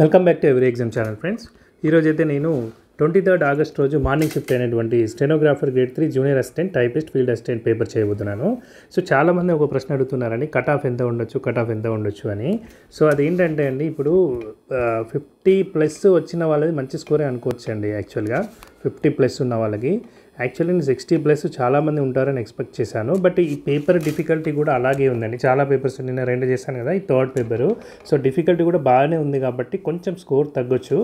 Welcome back to every exam channel friends. ఈరోజైతే నేను 23 August రోజు మార్నింగ్ షిఫ్ట్ అయినటువంటి stenographer grade 3 junior assistant typist field assistant paper చేయబోతున్నాను. So చాలామంది ఒక ప్రశ్న అడుగుతున్నారని కట్ ఆఫ్ ఎంత ఉండొచ్చు అని. సో అదేంటంటే అండి, ఇప్పుడు 50+ వచ్చిన వాళ్ళది మంచి స్కోరే అనుకోవచ్చు అండి. యాక్చువల్గా 50+ ఉన్న వాళ్ళకి యాక్చువల్లీ నేను 60+ చాలామంది ఉంటారని ఎక్స్పెక్ట్ చేశాను. బట్ ఈ పేపర్ డిఫికల్టీ కూడా అలాగే ఉందండి. చాలా పేపర్స్ నిన్న 2 చేశాను కదా, ఈ థర్డ్ పేపరు. సో డిఫికల్టీ కూడా బాగానే ఉంది కాబట్టి కొంచెం స్కోర్ తగ్గొచ్చు.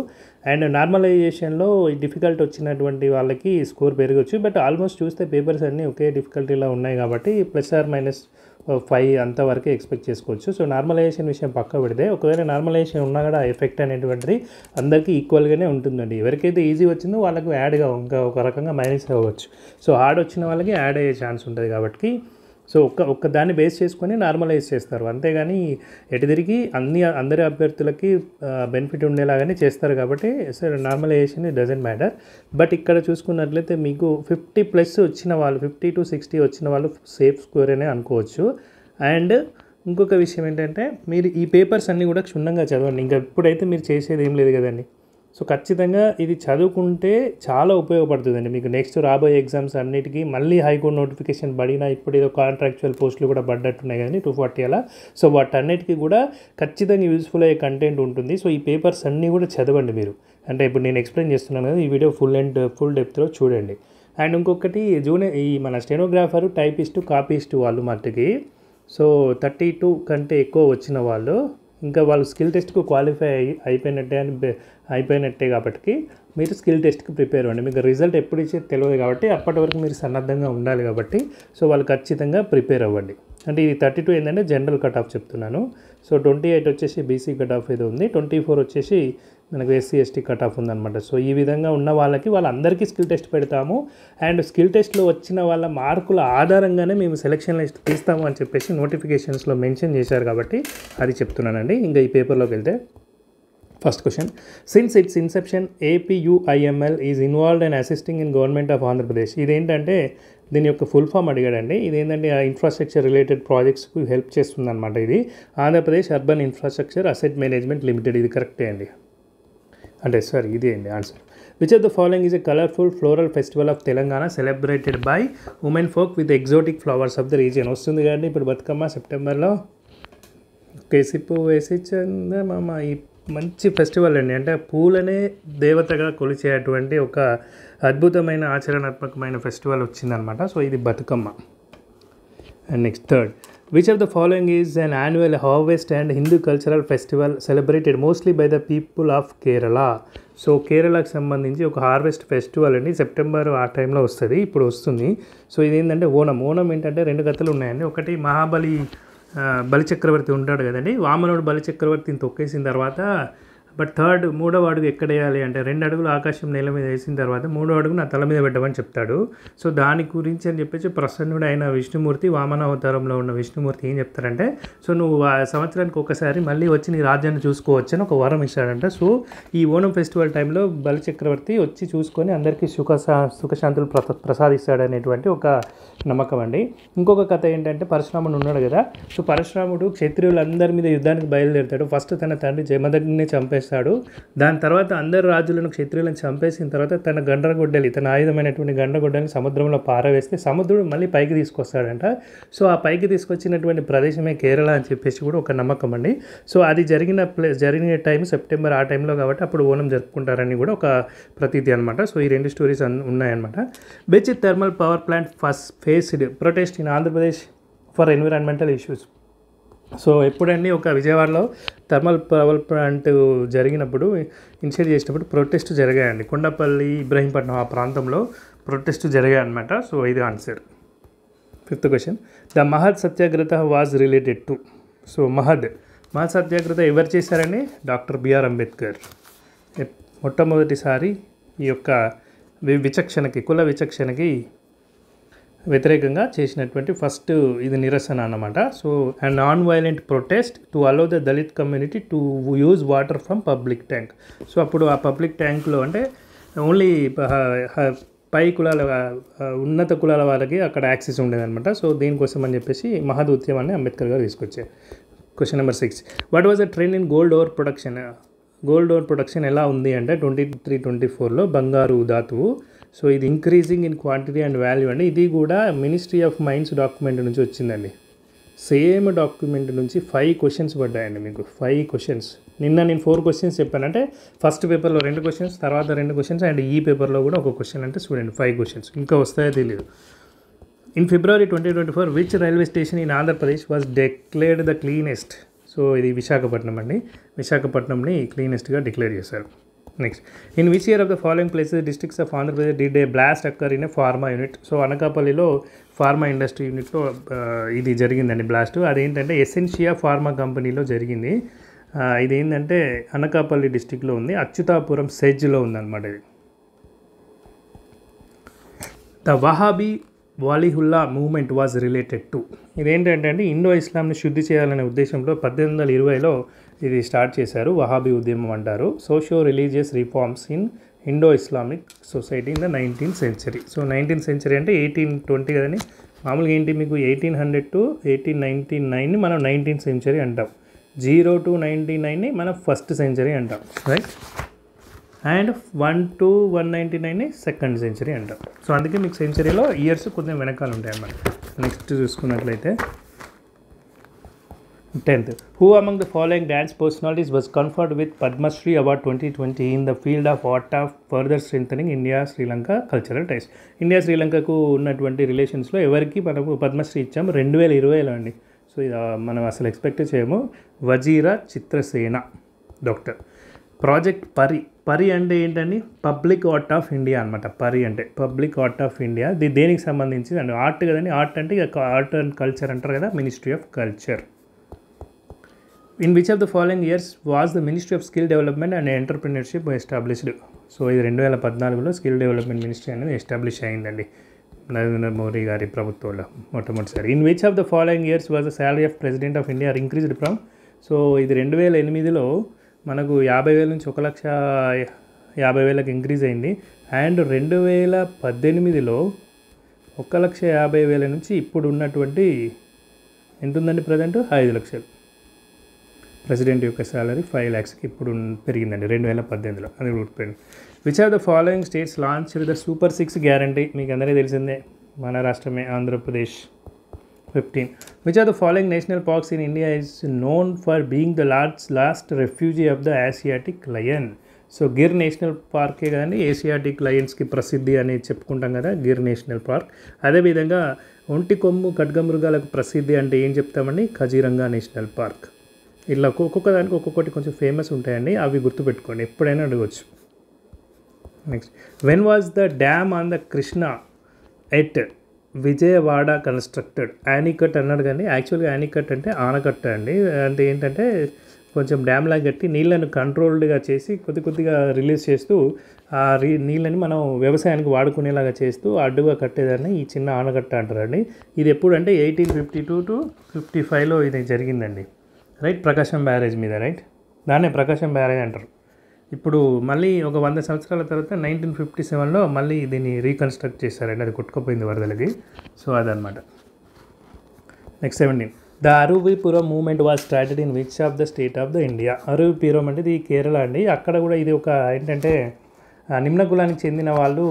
అండ్ నార్మలైజేషన్లో ఈ డిఫికల్ట్ వచ్చినటువంటి వాళ్ళకి స్కోర్ పెరగచ్చు. బట్ ఆల్మోస్ట్ చూస్తే పేపర్స్ అన్నీ ఒకే డిఫికల్టీలో ఉన్నాయి కాబట్టి +or-5 అంతవరకే ఎక్స్పెక్ట్ చేసుకోవచ్చు. సో నార్మలైజేషన్ విషయం పక్క పెడితే, ఒకవేళ నార్మలైజేషన్ ఉన్నా కూడా ఎఫెక్ట్ అనేటువంటిది అందరికీ ఈక్వల్గానే ఉంటుందండి. ఎవరికైతే ఈజీ వచ్చిందో వాళ్ళకు యాడ్గా ఇంకా ఒక రకంగా మైనస్ అవ్వచ్చు. సో హార్డ్ వచ్చిన వాళ్ళకి యాడ్ అయ్యే ఛాన్స్ ఉంటుంది కాబట్టి సో ఒక్క దాన్ని బేస్ చేసుకొని నార్మలైజ్ చేస్తారు. అంతేగాని ఎటు తిరిగి అందరి అభ్యర్థులకి బెనిఫిట్ ఉండేలాగానే చేస్తారు కాబట్టి so normalization doesn't matter. But ఇక్కడ చూసుకున్నట్లయితే మీకు 50+ వచ్చిన వాళ్ళు, 50 to 60 వచ్చిన వాళ్ళు సేఫ్ స్కోర్ అనే అనుకోవచ్చు. అండ్ ఇంకొక విషయం ఏంటంటే, మీరు ఈ పేపర్స్ అన్నీ కూడా క్షుణ్ణంగా చదవండి. ఇంకా ఇప్పుడైతే మీరు చేసేది ఏం లేదు కదండి. సో ఖచ్చితంగా ఇది చదువుకుంటే చాలా ఉపయోగపడుతుందండి మీకు. నెక్స్ట్ రాబోయే ఎగ్జామ్స్ అన్నిటికీ మళ్ళీ హైకోర్టు నోటిఫికేషన్ పడినా, ఇప్పుడు ఏదో కాంట్రాక్చువల్ పోస్టులు కూడా పడ్డట్టున్నాయి కదండి 240 అలా. సో వాటన్నిటికీ కూడా ఖచ్చితంగా యూజ్ఫుల్ అయ్యే కంటెంట్ ఉంటుంది. సో ఈ పేపర్స్ అన్నీ కూడా చదవండి మీరు. అంటే ఇప్పుడు నేను ఎక్స్ప్లెయిన్ చేస్తున్నాను కదా, ఈ వీడియో ఫుల్ డెప్త్లో చూడండి. అండ్ ఇంకొకటి ఈ మన స్టెనోగ్రాఫరు, టైపిస్టు, కాపీస్టు వాళ్ళు మట్టుకి సో 32 కంటే ఎక్కువ వచ్చిన వాళ్ళు ఇంకా వాళ్ళు స్కిల్ టెస్ట్కు క్వాలిఫై అయిపోయినట్టే కాబట్టి మీరు స్కిల్ టెస్ట్కి ప్రిపేర్ అవ్వండి. మీకు రిజల్ట్ ఎప్పుడు ఇచ్చేది తెలియదు కాబట్టి అప్పటి వరకు మీరు సన్నద్ధంగా ఉండాలి కాబట్టి సో వాళ్ళు ఖచ్చితంగా ప్రిపేర్ అవ్వండి. అంటే ఇది 32 ఏంటంటే జనరల్ కట్ ఆఫ్ చెప్తున్నాను. సో 28 వచ్చేసి బీసీ కట్ ఆఫ్ ఏదో ఉంది, 24 వచ్చేసి మనకు SC/ST కట్ ఆఫ్ ఉందన్నమాట. సో ఈ విధంగా ఉన్న వాళ్ళందరికీ స్కిల్ టెస్ట్ పెడతాము. అండ్ స్కిల్ టెస్ట్లో వచ్చిన వాళ్ళ మార్కుల ఆధారంగానే మేము సెలక్షన్ లిస్ట్ తీస్తాము అని చెప్పేసి నోటిఫికేషన్స్లో మెన్షన్ చేశారు కాబట్టి అది చెప్తున్నానండి. ఇంకా ఈ పేపర్లోకి వెళ్తే first question, since it's Inception APUIML is involved and assisting in government of Andhra Pradesh. ఇదేంటంటే దీని యొక్క ఫుల్ ఫామ్ అడిగాడండి. ఇదేంటంటే ఇన్ఫ్రాస్ట్రక్చర్ రిలేటెడ్ ప్రాజెక్ట్స్కి హెల్ప్ చేస్తుందన్నమాట. ఇది Andhra Pradesh urban infrastructure asset management limited. ఇది కరెక్టే అండి. అంటే సారీ, ఇదే అండి answer. Which of the following is a colourful floral festival of Telangana celebrated by women folk with exotic flowers of the region. వస్తుంది కదండి ఇప్పుడు బతుకమ్మ సెప్టెంబర్లో. కేసిపు వేసి చందమామ, ఈ మంచి ఫెస్టివల్ అండి. అంటే పూలనే దేవతగా కొలిచేటువంటి ఒక అద్భుతమైన ఆచరణాత్మకమైన ఫెస్టివల్ వచ్చిందనమాట. సో ఇది Bathukamma. And next third, which of the following is an annual harvest and Hindu cultural festival celebrated mostly by the people of Kerala. So కేరళకు సంబంధించి ఒక హార్వెస్ట్ ఫెస్టివల్ అండి. సెప్టెంబర్ ఆ టైంలో వస్తుంది, ఇప్పుడు వస్తుంది. సో ఇది ఏంటంటే ఓణం ఏంటంటే 2 కథలు ఉన్నాయండి. ఒకటి బలిచక్రవర్తి ఉంటాడు కదండి, వామనుడు బలిచక్రవర్తిని తొక్కేసిన తర్వాత బట్ మూడవ అడుగు ఎక్కడ వేయాలి అంటే 2 అడుగులు ఆకాశం నేల మీద వేసిన తర్వాత 3వ అడుగు నా తల మీద పెట్టమని చెప్తాడు. సో దాని గురించి అని చెప్పేసి ప్రసన్నుడు అయిన విష్ణుమూర్తి, వామన అవతారంలో ఉన్న విష్ణుమూర్తి ఏం చెప్తారంటే, సో నువ్వు సంవత్సరానికి ఒకసారి మళ్ళీ వచ్చి నీ రాజ్యాన్ని చూసుకోవచ్చు అని ఒక వరం ఇస్తాడంట. సో ఈ ఓణం ఫెస్టివల్ టైంలో బలిచక్రవర్తి వచ్చి చూసుకొని అందరికీ సుఖశాంతులు ప్రసాదిస్తాడనేటువంటి ఒక నమ్మకం అండి. ఇంకొక కథ ఏంటంటే, పరశురాముడు ఉన్నాడు కదా, సో పరశురాముడు క్షత్రియులందరి మీద యుద్ధానికి బయలుదేరుతాడు. ఫస్ట్ తన తండ్రి జమదగ్ని చంపేస్తాడు. దాని తర్వాత అందరు రాజులను క్షత్రియులను చంపేసిన తర్వాత తన ఆయుధమైనటువంటి గండ్రగొడ్డలిని సముద్రంలో పారవేస్తే సముద్రుడు మళ్ళీ పైకి తీసుకొస్తాడంట. సో ఆ పైకి తీసుకొచ్చినటువంటి ప్రదేశమే కేరళ అని చెప్పేసి కూడా ఒక నమ్మకం అండి. సో అది జరిగిన టైం సెప్టెంబర్ ఆ టైంలో కాబట్టి అప్పుడు ఓణం జరుపుకుంటారని కూడా ఒక ప్రతీతి అనమాట. సో ఈ 2 స్టోరీస్ ఉన్నాయన్నమాట. బెచ్ thermal power plant faced protest in Andhra Pradesh for environmental issues. So ఎప్పుడండి ఒక విజయవాడలో థర్మల్ పవర్ ప్లాంట్ జరిగినప్పుడు ఇనిషియేట్ చేసినప్పుడు ప్రొటెస్ట్ జరిగాయండి. కొండపల్లి, ఇబ్రహీంపట్నం ఆ ప్రాంతంలో ప్రొటెస్ట్ జరిగాయి అనమాట. సో ఇది answer. Fifth question, the Mahad Satyagraha was related to. So Mahad Satyagraha ఎవరు చేశారండి? Doctor BR Ambedkar. మొట్టమొదటిసారి ఈ యొక్క కుల విచక్షణకి వ్యతిరేకంగా చేసినటువంటి ఫస్ట్ ఇది నిరసన అన్నమాట. So and non violent protest to allow the Dalit community to use water from public tank. So అప్పుడు ఆ పబ్లిక్ ట్యాంక్లో అంటే ఓన్లీ పై కులాల ఉన్నత కులాల వాళ్ళకి అక్కడ యాక్సెస్ ఉండేదన్నమాట. సో దీనికోసం అని చెప్పేసి మహద్ ఉద్యమాన్ని అంబేద్కర్ గారు తీసుకొచ్చారు. Question number 6, what was the trend in gold over production gold ore production ఎలా ఉంది అంటే 23-24లో బంగారు ధాతువు. సో ఇది increasing in quantity and value అండి. ఇది కూడా మినిస్ట్రీ ఆఫ్ మైన్స్ డాక్యుమెంట్ నుంచి వచ్చిందండి. సేమ్ డాక్యుమెంట్ నుంచి 5 క్వశ్చన్స్ పడ్డాయండి మీకు. 5 క్వశ్చన్స్. నిన్న నేను 4 క్వశ్చన్స్ చెప్పాను. అంటే ఫస్ట్ పేపర్లో 2 క్వశ్చన్స్, తర్వాత 2 క్వశ్చన్స్, అండ్ ఈ పేపర్లో కూడా ఒక క్వశ్చన్. అంటే చూడండి 5 క్వశ్చన్స్. ఇంకా వస్తాయో తెలియదు. In February 2024 which railway station in Andhra Pradesh was declared the cleanest? So ఇది విశాఖపట్నం అండి. విశాఖపట్నంని క్లీనెస్ట్గా డిక్లేర్ చేశారు. Next, in which year of the following places districts of Andhra Pradesh did a blast అక్కర్ in a pharma unit? So అనకాపల్లిలో pharma industry యూనిట్లో ఇది జరిగిందండి blast. అదేంటంటే Essentia pharma కంపెనీలో జరిగింది. ఇది ఏంటంటే అనకాపల్లి డిస్టిక్లో ఉంది, అచ్యుతాపురం సెజ్లో ఉందన్నమాట. ఇది the Wahabi Waliullah movement was related to. ఇదేంటంటే అండి ఇండో ఇస్లాంని శుద్ధి చేయాలనే ఉద్దేశంలో 1820లో ఇది స్టార్ట్ చేశారు. వహాబీ ఉద్యమం అంటారు. Socio religious reforms in Indo Islamic society in the 19th century. So 19th century అంటే 1820 కదండి. మామూలుగా ఏంటి మీకు 1800 to 1899ని మనం 19th century అంటాం. 0 to 99ని మనం 1st century అంటాం, right. And 1 to 199ని 2nd century అంటాం. సో అందుకే మీకు సెంచరీలో ఇయర్స్ కొంచెం వెనకాల ఉంటాయి అన్నమాట. నెక్స్ట్ చూసుకున్నట్లయితే 10th, who among the following dance personalities was conferred with Padma Shri award 2020 in the field of art of further strengthening India Sri Lanka cultural ties? India శ్రీలంకకు ఉన్నటువంటి రిలేషన్స్లో ఎవరికి మనకు పద్మశ్రీ ఇచ్చాము? 2020లో అండి. సో ఇది మనం అసలు ఎక్స్పెక్ట్ చేయము. వజీరా చిత్రసేన డాక్టర్. ప్రాజెక్ట్ పరి. పరి అంటే ఏంటండి? పబ్లిక్ ఆర్ట్ ఆఫ్ ఇండియా అనమాట. పరి అంటే పబ్లిక్ ఆర్ట్ ఆఫ్ ఇండియా. ఇది దేనికి సంబంధించింది అంటే ఆర్ట్ కదండి. ఆర్ట్ అంటే ఆర్ట్ అండ్ కల్చర్ అంటారు కదా, ministry of culture. In which of the following years was the ministry of skill development and entrepreneurship established? So ఇది 2014లో స్కిల్ డెవలప్మెంట్ మినిస్ట్రీ అనేది ఎస్టాబ్లిష్ అయిందండి నరేంద్ర మోడీ గారి ప్రభుత్వంలో మొట్టమొదటిసారి. In which of the following years was the salary of president of India increased from? So ఇది 2008లో మనకు 50,000 నుంచి 1,50,000కి increase అయింది. అండ్ 2018లో 1,50,000 నుంచి ఇప్పుడు ఉన్నటువంటి ఎంత ఉందండి ప్రజెంట్? 5 లక్షలు. ప్రెసిడెంట్ యొక్క శాలరీ 5 lakhsకి ఇప్పుడు పెరిగిందండి 2018లో. అది గుర్తుపెట్టండి. Which of the following states launch the super 6 guarantee? మీకు అందరికీ తెలిసిందే, మన రాష్ట్రమే Andhra Pradesh. 15. Which of the following national parks in India is known for being the last refuge of the Asiatic lion? So Gir national పార్కే కదండి ఏషియాటిక్ లయన్స్కి ప్రసిద్ధి అని చెప్పుకుంటాం కదా, గిర్ నేషనల్ పార్క్. అదేవిధంగా ఒంటి కొమ్ము ఖడ్గమృగాలకు ప్రసిద్ధి అంటే ఏం చెప్తామండి? Kaziranga national park. ఇలా ఒక్కొక్క దానికి ఒక్కొక్కటి కొంచెం ఫేమస్ ఉంటాయండి, అవి గుర్తుపెట్టుకోండి, ఎప్పుడైనా అడగవచ్చు. Next, when was the dam on the Krishna at Vijayawada constructed? Anicut అన్నాడు కానీ యాక్చువల్గా యానికట్ అంటే ఆనకట్ట అండి. అంటే ఏంటంటే కొంచెం డ్యామ్లా కట్టి నీళ్ళను కంట్రోల్డ్గా చేసి కొద్దిగా రిలీజ్ చేస్తూ ఆ నీళ్ళని మనం వ్యవసాయానికి వాడుకునేలాగా చేస్తూ అడ్డుగా కట్టేదాన్ని ఈ చిన్న ఆనకట్ట అంటారండి. ఇది ఎప్పుడు అంటే 1852 to 55లో ఇది జరిగిందండి, రైట్. ప్రకాశం బ్యారేజ్ మీద, రైట్. దాన్నే ప్రకాశం బ్యారేజ్ అంటారు. ఇప్పుడు మళ్ళీ ఒక 100 సంవత్సరాల తర్వాత 1957లో మళ్ళీ దీన్ని రీకన్స్ట్రక్ట్ చేశారండి, అది కొట్టుకుపోయింది వరదలకి. సో అదనమాట. Next 17, the Aruvippuram movement was started in which of the state of the India? Aruvippuram అంటే ఇది కేరళ అండి. అక్కడ కూడా ఇది ఒక ఏంటంటే నిమ్న కులానికి చెందిన వాళ్ళు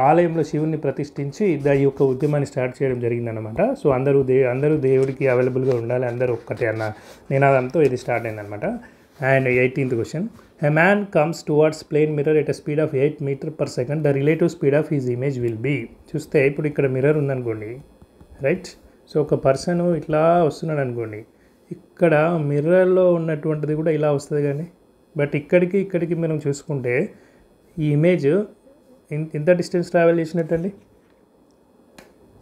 ఆలయంలో శివుని ప్రతిష్ఠించి ఈ యొక్క ఉద్యమాన్ని స్టార్ట్ చేయడం జరిగిందనమాట. సో అందరూ దేవుడికి అవైలబుల్గా ఉండాలి, అందరూ ఒక్కటే అన్న నినాదంతో ఇది స్టార్ట్ అయిందనమాట. And 18th question, a man comes towards plane mirror at a speed of 8 meters per second, the relative speed of his image will be? చూస్తే ఇప్పుడు ఇక్కడ మిర్రర్ ఉందనుకోండి, రైట్. సో ఒక పర్సన్ ఇట్లా వస్తున్నాడు అనుకోండి, ఇక్కడ మిర్రర్లో ఉన్నటువంటిది కూడా ఇలా వస్తుంది కానీ, బట్ ఇక్కడికి మనం చూసుకుంటే ఈ ఇమేజ్ ఎంత డిస్టెన్స్ ట్రావెల్ చేసినట్టు అండి?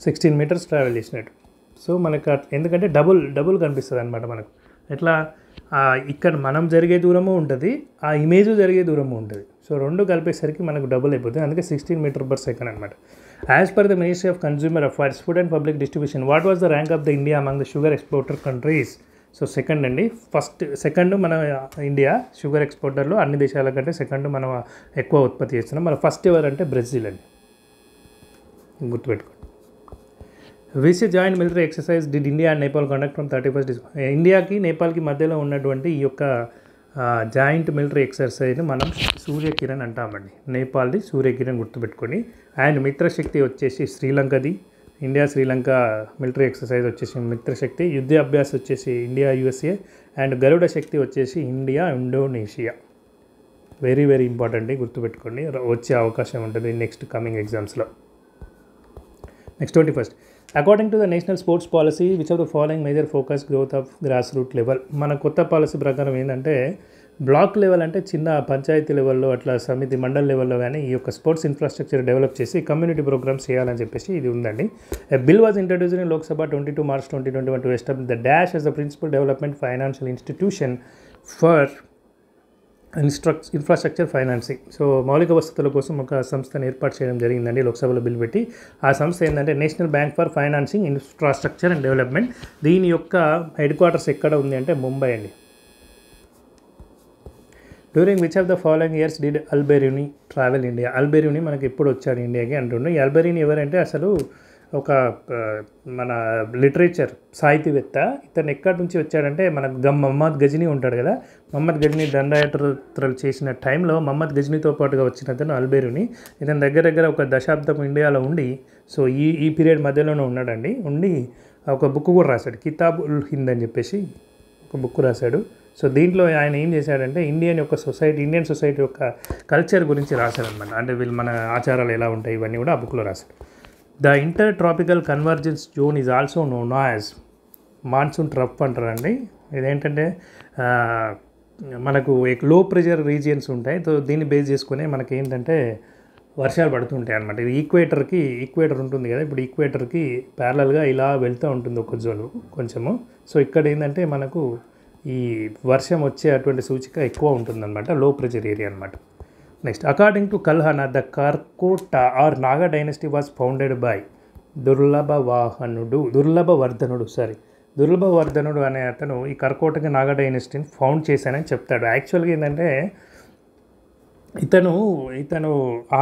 16 meters ట్రావెల్ చేసినట్టు. సో మనకు ఎందుకంటే డబుల్ కనిపిస్తుంది అనమాట మనకు. ఎట్లా ఇక్కడ మనం జరిగే దూరము ఉంటుంది, ఆ ఇమేజ్ జరిగే దూరము ఉంటుంది. సో రెండు కలిపేసరికి మనకు డబుల్ అయిపోతుంది, అందుకే 16 meters per second అనమాట. As per the ministry of consumer affairs, food and public distribution, what was the rank of the India among the sugar exporter countries? So second అండి. Second మన India sugar ఎక్స్పోర్టర్లో అన్ని దేశాల కంటే second మనం ఎక్కువ ఉత్పత్తి చేస్తున్నాం. మన ఫస్ట్ ఎవరంటే బ్రెజిల్ అండి, గుర్తుపెట్టుకోండి. Which joint military exercise did India and Nepal conduct from 31st December? ఇండియాకి నేపాల్కి మధ్యలో ఉన్నటువంటి ఈ యొక్క జాయింట్ మిలిటరీ ఎక్సర్సైజ్ని మనం సూర్యకిరణ్ అంటామండి. నేపాల్ది సూర్యకిరణ్ గుర్తుపెట్టుకొని. అండ్ మిత్రశక్తి వచ్చేసి శ్రీలంకది, ఇండియా శ్రీలంక మిలిటరీ ఎక్సర్సైజ్ వచ్చేసి మిత్రశక్తి. యుద్ధ అభ్యాస్ వచ్చేసి ఇండియా యూఎస్ఏ. అండ్ గరుడ శక్తి వచ్చేసి India Indonesia. Very very important, గుర్తుపెట్టుకోండి, వచ్చే అవకాశం ఉంటుంది నెక్స్ట్ కమింగ్ ఎగ్జామ్స్లో. Next 21st. According to the national sports policy which of the following major focus growth of grass root level. మన కొత్త పాలసీ ప్రకారం ఏంటంటే బ్లాక్ లెవెల్ అంటే చిన్న పంచాయతీ లెవెల్లో అట్లా సమితి మండల్ లెవెల్లో కానీ ఈ యొక్క స్పోర్ట్స్ ఇన్ఫ్రాస్ట్రక్చర్ డెవలప్ చేసి కమ్యూనిటీ ప్రోగ్రామ్స్ చేయాలని చెప్పేసి ఇది ఉందండి. A bill was introduced in Lok Sabha 22 March 2021 to establish the dash as the principal development financial institution for infrastructure financing. So మౌలిక వసతుల కోసం ఒక సంస్థను ఏర్పాటు చేయడం జరిగిందండి లోక్సభలో బిల్ పెట్టి. ఆ సంస్థ ఏంటంటే national bank for financing infrastructure and development. దీని యొక్క హెడ్ క్వార్టర్స్ ఎక్కడ ఉంది అంటే ముంబై అండి. During which of the following years did Alberuni travel India. Alberuni మనకి ఎప్పుడు వచ్చాడు ఇండియాకి అంటుండే. ఈ అల్బెరూని ఎవరంటే అసలు ఒక మన లిటరేచర్ సాహితీవేత్త. ఇతను ఎక్కడి నుంచి వచ్చాడంటే మన మహమ్మద్ గజనీ ఉంటాడు కదా, మహమ్మద్ గజనీ దండయాత్రలు చేసిన టైంలో మహమ్మద్ గజనీతో పాటుగా వచ్చిన అతను అల్బెరూని. ఇతను దగ్గర ఒక దశాబ్దం ఇండియాలో ఉండి సో ఈ పీరియడ్ మధ్యలోనే ఉన్నాడండి. ఉండి ఒక బుక్ కూడా రాశాడు, కితాబ్ ఉల్ హింద్ అని చెప్పేసి ఒక బుక్ రాశాడు. సో దీంట్లో ఆయన ఏం చేశాడంటే ఇండియన్ సొసైటీ యొక్క కల్చర్ గురించి రాశాడనమాట. అంటే వీళ్ళు మన ఆచారాలు ఎలా ఉంటాయి ఇవన్నీ కూడా ఆ బుక్లో రాశాడు. The inter tropical convergence zone is also known as monsoon trough అంటారండి. ఇదేంటంటే మనకు లో ప్రెషర్ రీజియన్స్ ఉంటాయి. సో దీన్ని బేస్ చేసుకుని మనకి ఏంటంటే వర్షాలు పడుతుంటాయి అనమాట. ఇది ఈక్వేటర్ ఉంటుంది కదా, ఇప్పుడు ఈక్వేటర్కి ప్యారలల్గా ఇలా వెళ్తూ ఉంటుంది ఒక జోన్ కొంచెము. సో ఇక్కడ ఏంటంటే మనకు ఈ వర్షం వచ్చే అటువంటి సూచిక ఎక్కువ ఉంటుందన్నమాట, లో ప్రెషర్ ఏరియా అనమాట. Next, according to Kalhana the Karkota or Naga dynasty was founded by దుర్లభవర్ధనుడు అనే అతను ఈ కర్కోటకి నాగా డైనస్టీని ఫౌండ్ చేశానని చెప్తాడు. యాక్చువల్గా ఏంటంటే ఇతను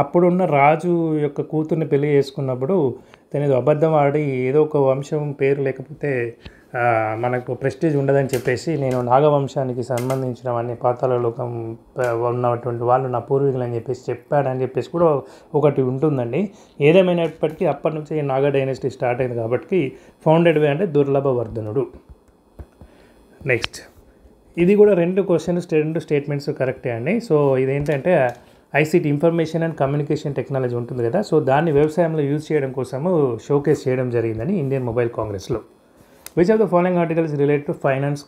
అప్పుడున్న రాజు యొక్క కూతుర్ని పెళ్లి చేసుకున్నప్పుడు తను అబద్ధం ఆడి ఏదో ఒక వంశం పేరు లేకపోతే మనకు ప్రెస్టీజ్ ఉండదని చెప్పేసి నేను నాగవంశానికి సంబంధించినవన్నీ పాతాళలోకం ఉన్నటువంటి వాళ్ళు నా పూర్వీకులు అని చెప్పేసి చెప్పాడని చెప్పేసి కూడా ఒకటి ఉంటుందండి. ఏదేమైనప్పటికీ అప్పటి నుంచి ఈ నాగా డైనస్టీ స్టార్ట్ అయింది కాబట్టి ఫౌండెడ్ వే అంటే దుర్లభవర్ధనుడు. నెక్స్ట్, ఇది కూడా రెండు స్టేట్మెంట్స్ కరెక్టే అండి. సో ఇదేంటంటే ICT information and communication technology ఉంటుంది కదా, సో దాన్ని వ్యవసాయంలో యూజ్ చేయడం కోసము షోకేస్ చేయడం జరిగిందని ఇండియన్ మొబైల్ కాంగ్రెస్లో. Which of the following articles related to finance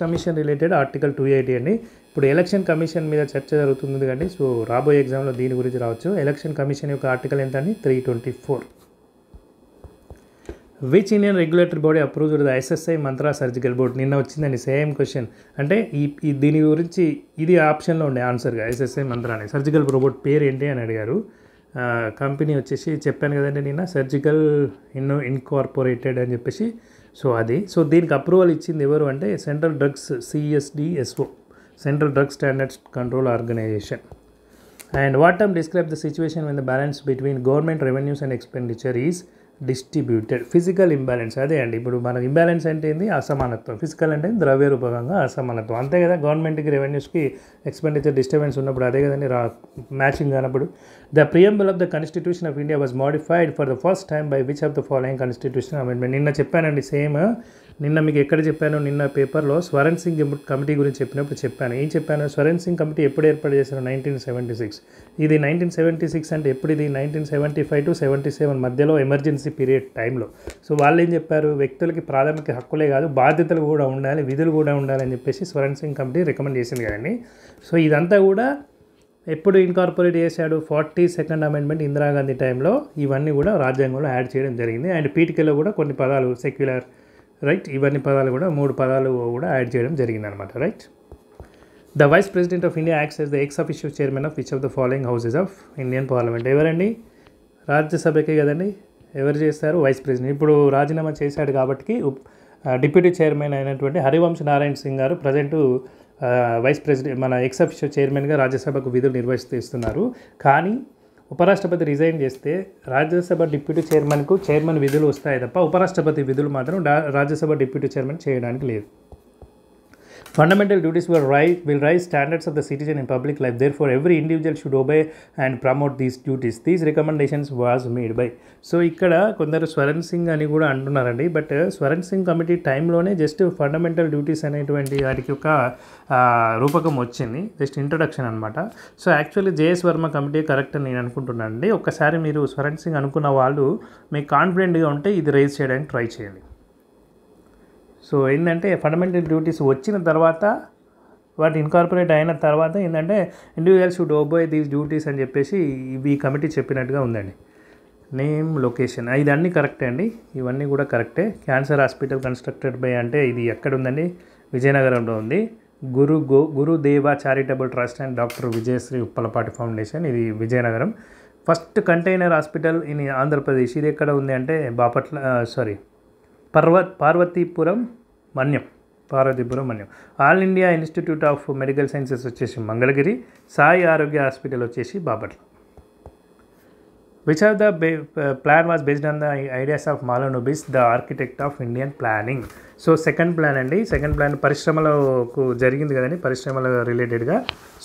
commission related article 280 అండి. ఇప్పుడు ఎలక్షన్ కమిషన్ మీద చర్చ జరుగుతుంది కండి. సో రాబోయే ఎగ్జామ్లో దీని గురించి రావచ్చు. ఎలక్షన్ కమిషన్ యొక్క ఆర్టికల్ ఎంత అండి? 324. Which Indian regulatory body approved the SSI mantra surgical board. నిన్న వచ్చిందండి సేమ్ క్వశ్చన్. అంటే దీని గురించి ఇది ఆప్షన్లో ఉండే ఆన్సర్గా ఎస్ఎస్ఐ మంత్రా అనే సర్జికల్ రోబోట్ పేరు ఏంటి అని అడిగారు. కంపెనీ వచ్చేసి చెప్పాను కదండి నిన్న, సర్జికల్ ఇన్కార్పొరేటెడ్ అని చెప్పేసి. సో దీనికి అప్రూవల్ ఇచ్చింది ఎవరు అంటే central drugs CSDSO, central drug standards control organisation. And what term describe the situation when the balance between government revenues and expenditure is distributed. Physical imbalance అదే అండి. ఇప్పుడు మనకు ఇంబ్యాలెన్స్ అంటే ఏంది? అసమానత్వం. ఫిజికల్ అంటే ద్రవ్య రూపకంగా అసమానత్వం, అంతే కదా. గవర్నమెంట్కి రెవెన్యూస్కి ఎక్స్పెండిచర్ డిస్టర్బెన్స్ ఉన్నప్పుడు అదే కదండి మ్యాచింగ్ కానప్పుడు. The preamble of the constitution of India was modified for the first time by which of the following constitution amendment. నిన్న చెప్పానండి సేమ్. నిన్న మీకు ఎక్కడ చెప్పాను? నిన్న పేపర్లో స్వరణ్ సింగ్ కమిటీ గురించి చెప్పినప్పుడు చెప్పాను. ఏం చెప్పాను? స్వరణ్ సింగ్ కమిటీ ఎప్పుడు ఏర్పాటు చేశారు? 1976. ఇది 1976 అంటే ఎప్పుడు? ఇది 1975 to 77 మధ్యలో ఎమర్జెన్సీ పీరియడ్ టైంలో. సో వాళ్ళు ఏం చెప్పారు? వ్యక్తులకి ప్రాథమిక హక్కులే కాదు బాధ్యతలు కూడా ఉండాలి, విధులు కూడా ఉండాలని చెప్పేసి స్వరణ్ సింగ్ కమిటీ రికమెండ్ చేసింది కదండి. సో ఇదంతా కూడా ఎప్పుడు ఇన్కార్పొరేట్ చేశాడు? 42nd అమెండ్మెంట్ ఇందిరాగాంధీ టైంలో ఇవన్నీ కూడా రాజ్యాంగంలో యాడ్ చేయడం జరిగింది. అండ్ పీఠికలో కూడా కొన్ని పదాలు సెక్యులర్, రైట్, ఇవన్నీ పదాలు కూడా 3 పదాలు కూడా యాడ్ చేయడం జరిగిందనమాట, right. The vice president of India acts as the ex officio chairman of which of the following houses of Indian parliament. ఎవరండి? రాజ్యసభకే కదండి. ఎవరు చేస్తారు? Vice president. ఇప్పుడు రాజీనామా చేశాడు కాబట్టి డిప్యూటీ చైర్మన్ అయినటువంటి హరివంశ్ నారాయణ్ సింగ్ గారు ప్రజెంట్ వైస్ ప్రెసిడెంట్ మన ఎక్స్ అఫిషియో చైర్మన్గా రాజ్యసభకు విధులు నిర్వహిస్తున్నారు. కానీ ఉపరాష్ట్రపతి రిజైన్ చేస్తే రాజ్యసభ డిప్యూటీ చైర్మన్ విధులు వస్తాయి తప్ప ఉపరాష్ట్రపతి విధులు మాత్రం రాజ్యసభ డిప్యూటీ చైర్మన్ చేయడానికి లేదు. Fundamental duties will rise standards of the citizen in public life. Therefore, every individual should obey and promote these duties. These recommendations was made by. So ఇక్కడ కొందరు స్వరణ్ సింగ్ అని కూడా అంటున్నారండి. బట్ స్వరణ్ సింగ్ కమిటీ టైంలోనే జస్ట్ ఫండమెంటల్ డ్యూటీస్ అనేటువంటి వాటికి ఒక రూపకం వచ్చింది. జస్ట్ ఇంట్రొడక్షన్ అనమాట. So actually JS Varma committee correct అని నేను అనుకుంటున్నాను అండి. ఒక్కసారి మీరు స్వరణ్ సింగ్ అనుకున్న వాళ్ళు మీకు కాన్ఫిడెంట్గా ఉంటే ఇది రైజ్ చేయడానికి ట్రై చేయండి. సో ఏంటంటే ఫండమెంటల్ డ్యూటీస్ వచ్చిన తర్వాత వాటి ఇన్కార్పొరేట్ అయిన తర్వాత ఏంటంటే individual should obey these duties అని చెప్పేసి ఈ కమిటీ చెప్పినట్టుగా ఉందండి. నేమ్, లొకేషన్ ఇదన్నీ కరెక్టే అండి. ఇవన్నీ కూడా కరెక్టే. క్యాన్సర్ హాస్పిటల్ కన్స్ట్రక్టెడ్ బై అంటే ఇది ఎక్కడ ఉందండి? విజయనగరంలో ఉంది. Gurudeva charitable trust and doctor Vijayasri Uppalapati foundation, ఇది Vizianagaram. First container hospital in Andhra Pradesh, ఇది ఎక్కడ ఉంది అంటే Parvathipuram Manyam. All India institute of medical sciences వచ్చేసి మంగళగిరి. సాయి ఆరోగ్య హాస్పిటల్ వచ్చేసి Bapatla. Which of the plan was based on the ideas of Mahalanobis, the architect of Indian planning. So second plan అండి. Second plan పరిశ్రమలకు జరిగింది కదండి, పరిశ్రమల రిలేటెడ్గా.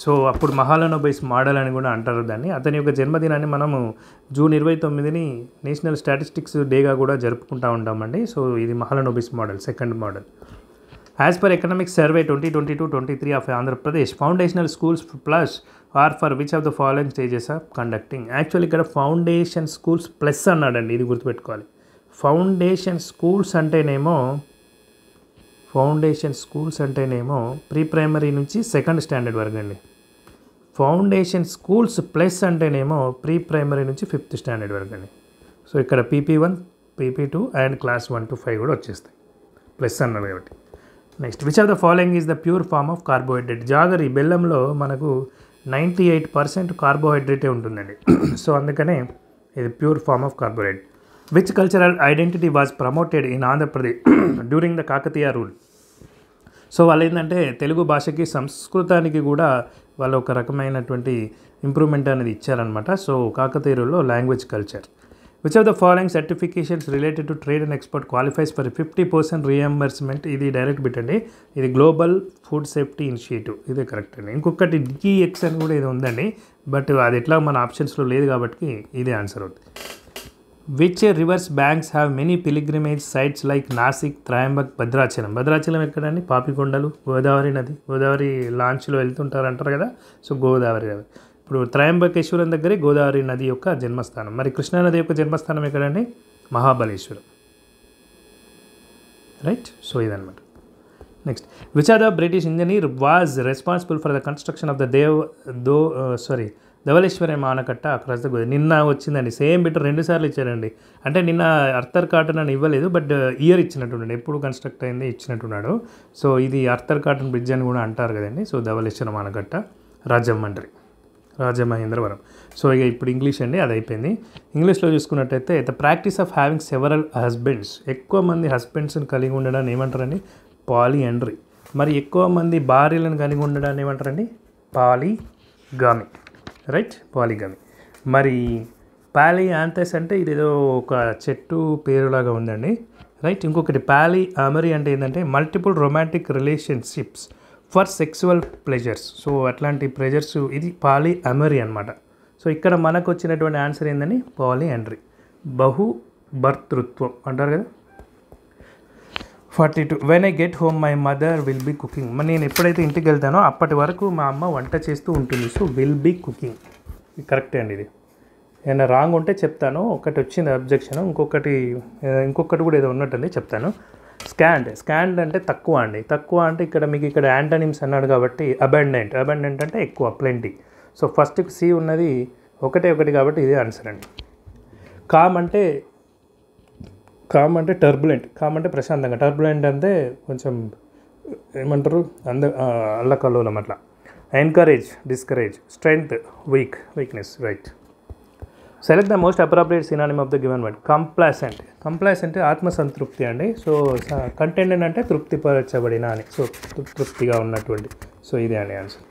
సో అప్పుడు మహాలనోబిస్ మోడల్ అని కూడా అంటారు దాన్ని. అతని యొక్క జన్మదినాన్ని మనము జూన్ 29ని నేషనల్ స్టాటిస్టిక్స్ డేగా కూడా జరుపుకుంటూ ఉంటామండి. సో ఇది Mahalanobis model, second model. As per economic survey 2022-23 of Andhra Pradesh, foundational schools plus are for which of the following stages of conducting. Actually ఇక్కడ ఫౌండేషన్ స్కూల్స్ ప్లస్ అన్నాడండి, ఇది గుర్తుపెట్టుకోవాలి. ఫౌండేషన్ స్కూల్స్ అంటేనేమో ప్రీ ప్రైమరీ నుంచి సెకండ్ స్టాండర్డ్ వరకు అండి. Foundation schools plus అంటేనేమో pre primary నుంచి 5th స్టాండర్డ్ వరకు అండి. సో ఇక్కడ PP1, PP2 and class 1 to 5 కూడా వచ్చేస్తాయి, ప్లస్ అన్నారు కాబట్టి. Next, which of the following is the pure form of carbohydrate. Jaggery బెల్లంలో మనకు 98% కార్బోహైడ్రేటే ఉంటుందండి. సో అందుకనే ఇది pure form of carbohydrate. Which cultural identity was promoted in Andhra Pradesh during the Kakatiya rule. So వాళ్ళు ఏంటంటే తెలుగు భాషకి సంస్కృతానికి కూడా వాళ్ళు ఒక రకమైనటువంటి ఇంప్రూవ్మెంట్ అనేది ఇచ్చారనమాట. సో కాకతీయ రూల్లో language culture. Which of the following certifications related to trade and export qualifies for 50% reimbursement. ఇది డైరెక్ట్ బిట్ అండి. ఇది గ్లోబల్ ఫుడ్ సేఫ్టీ ఇనిషియేటివ్, ఇదే కరెక్ట్ అండి. ఇంకొకటి DEX అని కూడా ఇది ఉందండి, బట్ అది ఎట్లా మన ఆప్షన్స్లో లేదు కాబట్టి ఇదే ఆన్సర్ అవుతుంది. Which rivers banks have many pilgrimage sites like Nashik, Trimbak, Bhadrachalam. Bhadrachalam ఎక్కడండి? పాపికొండలు, గోదావరి నది. గోదావరి లాంచ్లో వెళ్తుంటారు అంటారు కదా, సో గోదావరి. ఇప్పుడు త్రయంబకేశ్వరం దగ్గరే గోదావరి నది యొక్క జన్మస్థానం. మరి కృష్ణానది యొక్క జన్మస్థానం ఎక్కడండి? మహాబలేశ్వరం. రైట్. సో ఇదనమాట. Next, which are the British engineer was responsible for the construction of the Dhavaleswaram ఆనకట్ట అక్రాస్ ద గోదావరి. నిన్న వచ్చిందండి, సేమ్ బిట్ 2 సార్లు ఇచ్చారండి. అంటే నిన్న అర్థర్ కాటన్ అని ఇవ్వలేదు, బట్ ఇయర్ ఇచ్చినట్టున్నాడు, ఎప్పుడు కన్స్ట్రక్ట్ అయింది ఇచ్చినట్టున్నాడు. సో ఇది అర్థర్ కాటన్ బ్రిడ్జ్ అని కూడా అంటారు కదండి. సో ధవళేశ్వరం ఆనకట్ట, రాజమహేంద్రవరం. సో ఇక ఇప్పుడు ఇంగ్లీష్ అండి, అది అయిపోయింది. ఇంగ్లీష్లో చూసుకున్నట్టయితే the practice of having several husbands. ఎక్కువ మంది హస్బెండ్స్ని కలిగి ఉండడాన్ని ఏమంటారండి? పాలియాండ్రీ. మరి ఎక్కువ మంది భార్యలను కలిగి ఉండడాన్ని ఏమంటారండి? పాలిగామి. రైట్, పాలిగామి. మరి పాలియాంథస్ అంటే ఇదేదో ఒక చెట్టు పేరులాగా ఉందండి. రైట్. ఇంకొకటి పాలిఅమరీ అంటే ఏంటంటే multiple romantic relationships for sexual pleasures. So అట్లాంటి ప్లెజర్స్, ఇది పాలిఅమరీ అనమాట. సో ఇక్కడ మనకు వచ్చినటువంటి ఆన్సర్ ఏందని? పాలియాండ్రీ. బహుభర్తృత్వం అంటారు కదా. 42. When I get home my mother will be cooking. మరి నేను ఎప్పుడైతే ఇంటికి వెళ్తానో అప్పటి వరకు మా అమ్మ వంట చేస్తూ ఉంటుంది. సో విల్ బీ కుకింగ్ కరెక్టే అండి. ఇది ఏమైనా రాంగ్ ఉంటే చెప్తాను. ఒకటి వచ్చింది అబ్జెక్షన్, ఇంకొకటి కూడా ఏదో ఉన్నట్టుంది, చెప్తాను. స్కాండ్ అంటే తక్కువ అండి. తక్కువ అంటే ఇక్కడ మీకు ఇక్కడ యాంటనిమ్స్ అన్నాడు కాబట్టి అబండెంట్ అంటే ఎక్కువ, ప్లెంటీ. సో ఫస్ట్కి C ఉన్నది ఒకటి కాబట్టి ఇదే ఆన్సర్ అండి. కామ్ అంటే టర్బులెంట్. కామ్ అంటే ప్రశాంతంగా, టర్బులెంట్ అంటే కొంచెం ఏమంటారు అల్లకల్లోలం అట్లా. Encourage, discourage. Strength, weakness. Right. Select the most appropriate synonym of the given word. Complacent ఆత్మసంతృప్తి అండి. సో కంటెంటెడ్ అంటే తృప్తిపరచబడిన అని. సో తృప్తిగా ఉన్నటువంటి. సో ఇదే అండి answer.